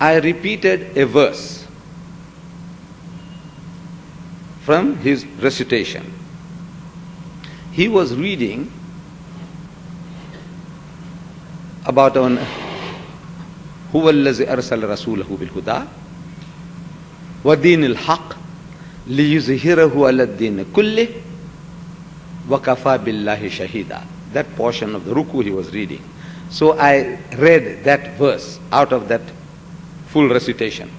I repeated a verse from his recitation. He was reading about huwa allazi arsala rasulahu bil huda wa dinil haqq liyuzhirahu ala ad-din kullih wa kafa billahi shahida. That portion of the ruku he was reading. So I read that verse out of that full recitation.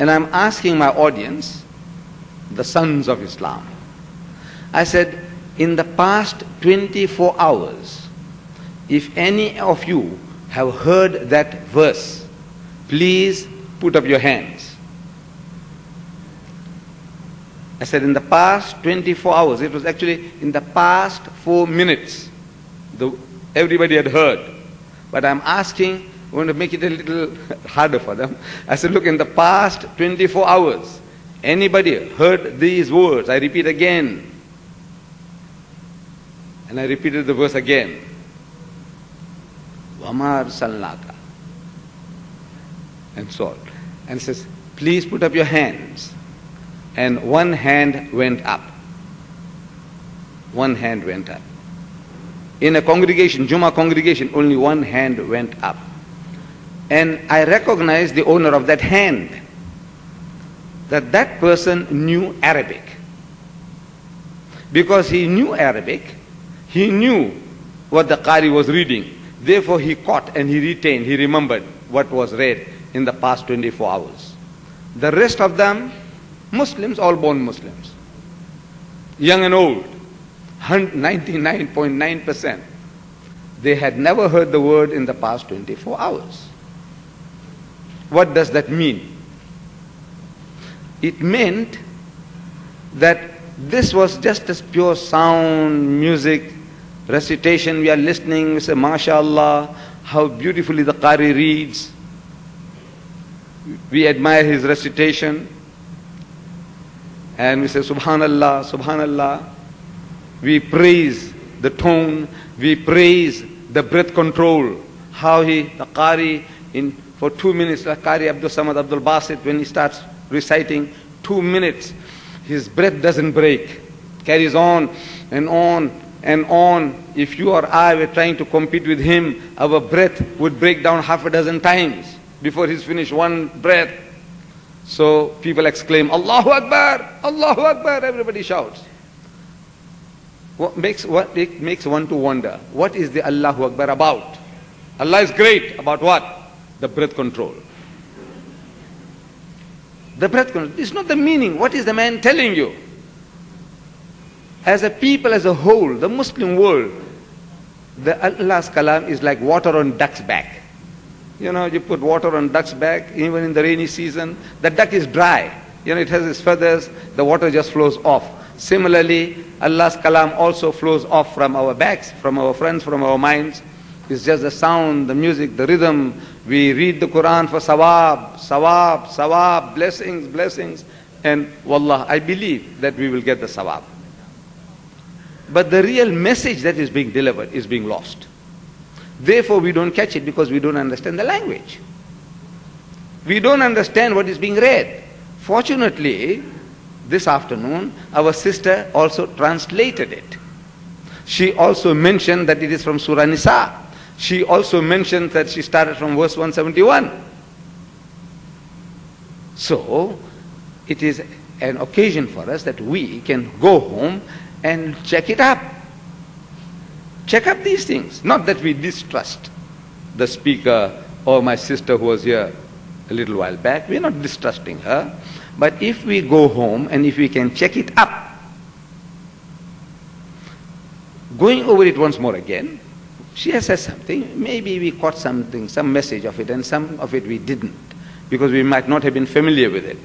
And I'm asking my audience, the sons of Islam, I said, in the past 24 hours, if any of you have heard that verse, please put up your hands. I said, in the past 24 hours, it was actually in the past 4 minutes, everybody had heard. But I'm asking, I want to make it a little harder for them. I said, look, in the past 24 hours, anybody heard these words? I repeat again. And I repeated the verse again. Wamar Lanka. And so on. And says, please put up your hands. And one hand went up. One hand went up. In a congregation, Jumma congregation, only one hand went up. And I recognized the owner of that hand. That person knew Arabic. Because he knew Arabic, he knew what the Qari was reading. Therefore he caught and he retained, he remembered what was read in the past 24 hours. The rest of them, Muslims, all born Muslims. Young and old. 99.9%. They had never heard the word in the past 24 hours. What does that mean? It meant that this was just as pure sound, music, recitation. We are listening, we say, MashaAllah, how beautifully the Qari reads. We admire his recitation. And we say, Subhanallah, Subhanallah. We praise the tone, we praise the breath control, how the Qari, for 2 minutes, the Qari Abdul Samad Abdul Basit, when he starts reciting, 2 minutes, his breath doesn't break, carries on and on and on. If you or I were trying to compete with him, our breath would break down half a dozen times before he's finished one breath. So people exclaim, Allahu Akbar, Allahu Akbar, everybody shouts. It makes one to wonder, what is the Allahu Akbar about? Allah is great, about what? The breath control. The breath control. It's not the meaning. What is the man telling you? As a people, as a whole, the Muslim world, the Allah's kalam is like water on duck's back. You know, you put water on duck's back, even in the rainy season, the duck is dry. You know, it has its feathers, the water just flows off. Similarly, Allah's kalam also flows off from our backs, from our fronts, from our minds. It's just the sound, the music, the rhythm. We read the Quran for sawab, sawab, sawab, blessings, blessings. And wallah, I believe that we will get the sawab. But the real message that is being delivered is being lost. Therefore, we don't catch it because we don't understand the language. We don't understand what is being read. Fortunately, this afternoon, our sister also translated it. She also mentioned that it is from Surah Nisa. She also mentioned that she started from verse 171. So, it is an occasion for us that we can go home and check it up. Check up these things. Not that we distrust the speaker or my sister who was here a little while back. We are not distrusting her. But if we go home and if we can check it up, going over it once more again, she has said something, maybe we caught something, some message of it, and some of it we didn't, because we might not have been familiar with it.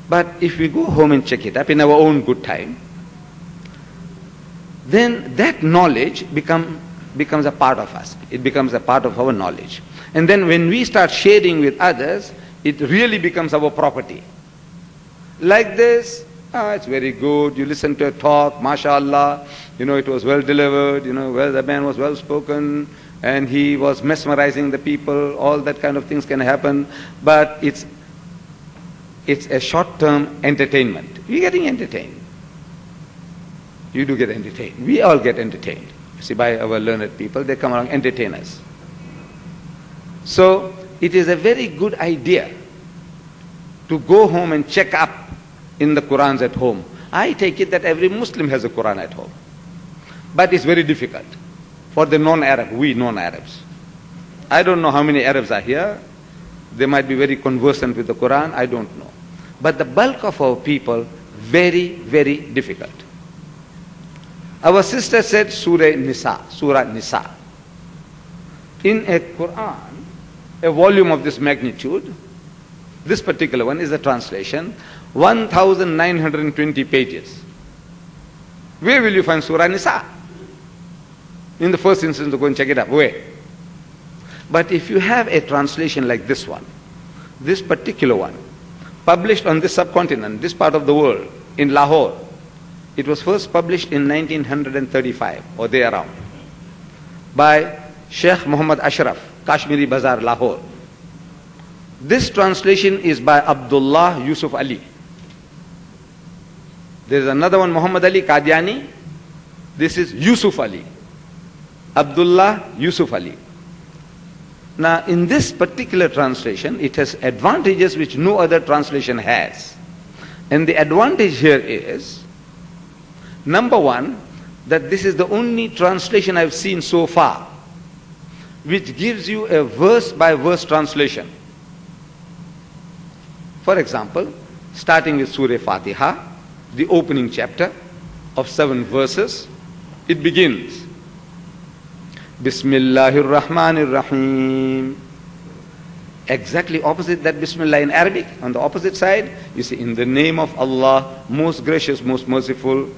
But if we go home and check it up in our own good time, then that knowledge becomes a part of us. It becomes a part of our knowledge. And then when we start sharing with others, it really becomes our property. Like this, it's very good, you listen to a talk, mashallah, you know, it was well delivered, you know, well, the man was well spoken, and he was mesmerizing the people. All that kind of things can happen, but it's a short-term entertainment. You're getting entertained. You do get entertained. We all get entertained. See, by our learned people, they come along, entertain us. So it is a very good idea to go home and check up in the Qurans at home. I take it that every Muslim has a Quran at home. But it's very difficult for the non-Arab, we non-Arabs. I don't know how many Arabs are here. They might be very conversant with the Quran, I don't know. But the bulk of our people, very, very difficult. Our sister said Surah Nisa. In a Quran, a volume of this magnitude, this particular one is a translation, 1,920 pages. Where will you find Surah Nisa? In the first instance, to go and check it up. Where? But if you have a translation like this one, this particular one, published on this subcontinent, this part of the world, in Lahore, it was first published in 1935 or there around by Sheikh Mohamed Ashraf, Kashmiri Bazaar, Lahore. This translation is by Abdullah Yusuf Ali. There is another one, Muhammad Ali Qadiani. This is Yusuf Ali. Abdullah Yusuf Ali. Now, in this particular translation, it has advantages which no other translation has. And the advantage here is, number one, that this is the only translation I've seen so far which gives you a verse-by-verse translation. For example, starting with Surah Fatiha, the opening chapter of 7 verses, it begins, Bismillahir Rahmanir Rahim. Exactly opposite that Bismillah in Arabic. On the opposite side, you see, in the name of Allah, most gracious, most merciful.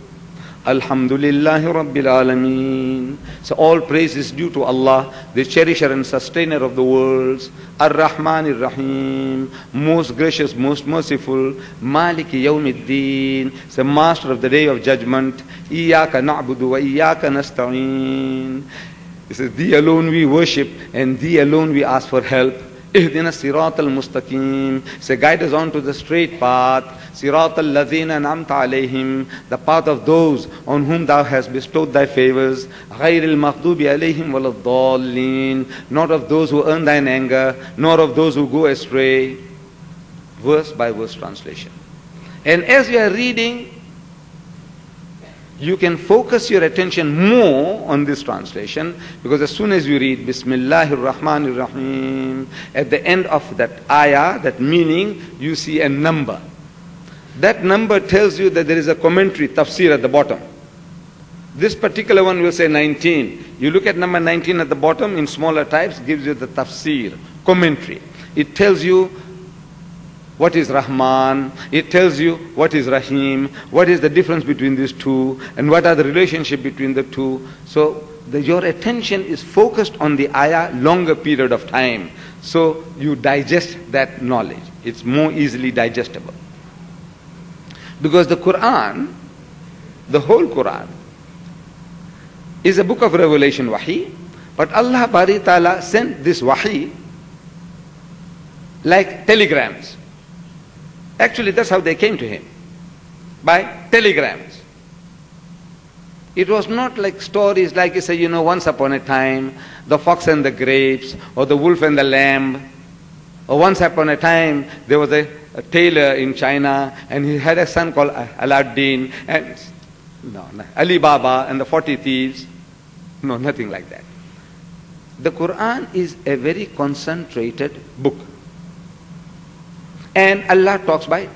Alhamdulillahi Rabbil Alameen. So all praise is due to Allah, the cherisher and sustainer of the worlds. Ar-Rahmanir Rahim, most gracious, most merciful. Maliki Yawmiddin, the master of the day of judgment. Iyaka na'budu wa iyaka nasta'een. He says, Thee alone we worship and Thee alone we ask for help. Ihdina sirat al-mustaqim. Say, guide us on to the straight path. Sirat al-ladhina an'amta alayhim. The path of those on whom Thou hast bestowed Thy favors. Ghayr al-maghdubi alayhim wal-dallin. Not of those who earn Thine anger, nor of those who go astray. Verse by verse translation. And as you are reading, you can focus your attention more on this translation, because as soon as you read Bismillahir Rahmanir Rahim, at the end of that ayah, that meaning, you see a number. That number tells you that there is a commentary, tafsir at the bottom. This particular one will say 19. You look at number 19 at the bottom in smaller types, gives you the tafsir, commentary. It tells you what is Rahman, it tells you what is Rahim, what is the difference between these two, and what are the relationship between the two. So your attention is focused on the ayah longer period of time. So you digest that knowledge. It's more easily digestible. Because the Quran, the whole Quran, is a book of revelation, wahi, but Allah Bari Ta'ala sent this wahi like telegrams. Actually, that's how they came to him, by telegrams. It was not like stories like you say, once upon a time, the fox and the grapes, or the wolf and the lamb, or once upon a time, there was a tailor in China, and he had a son called Aladdin, and Ali Baba and the 40 thieves. No, nothing like that. The Quran is a very concentrated book. And Allah talks by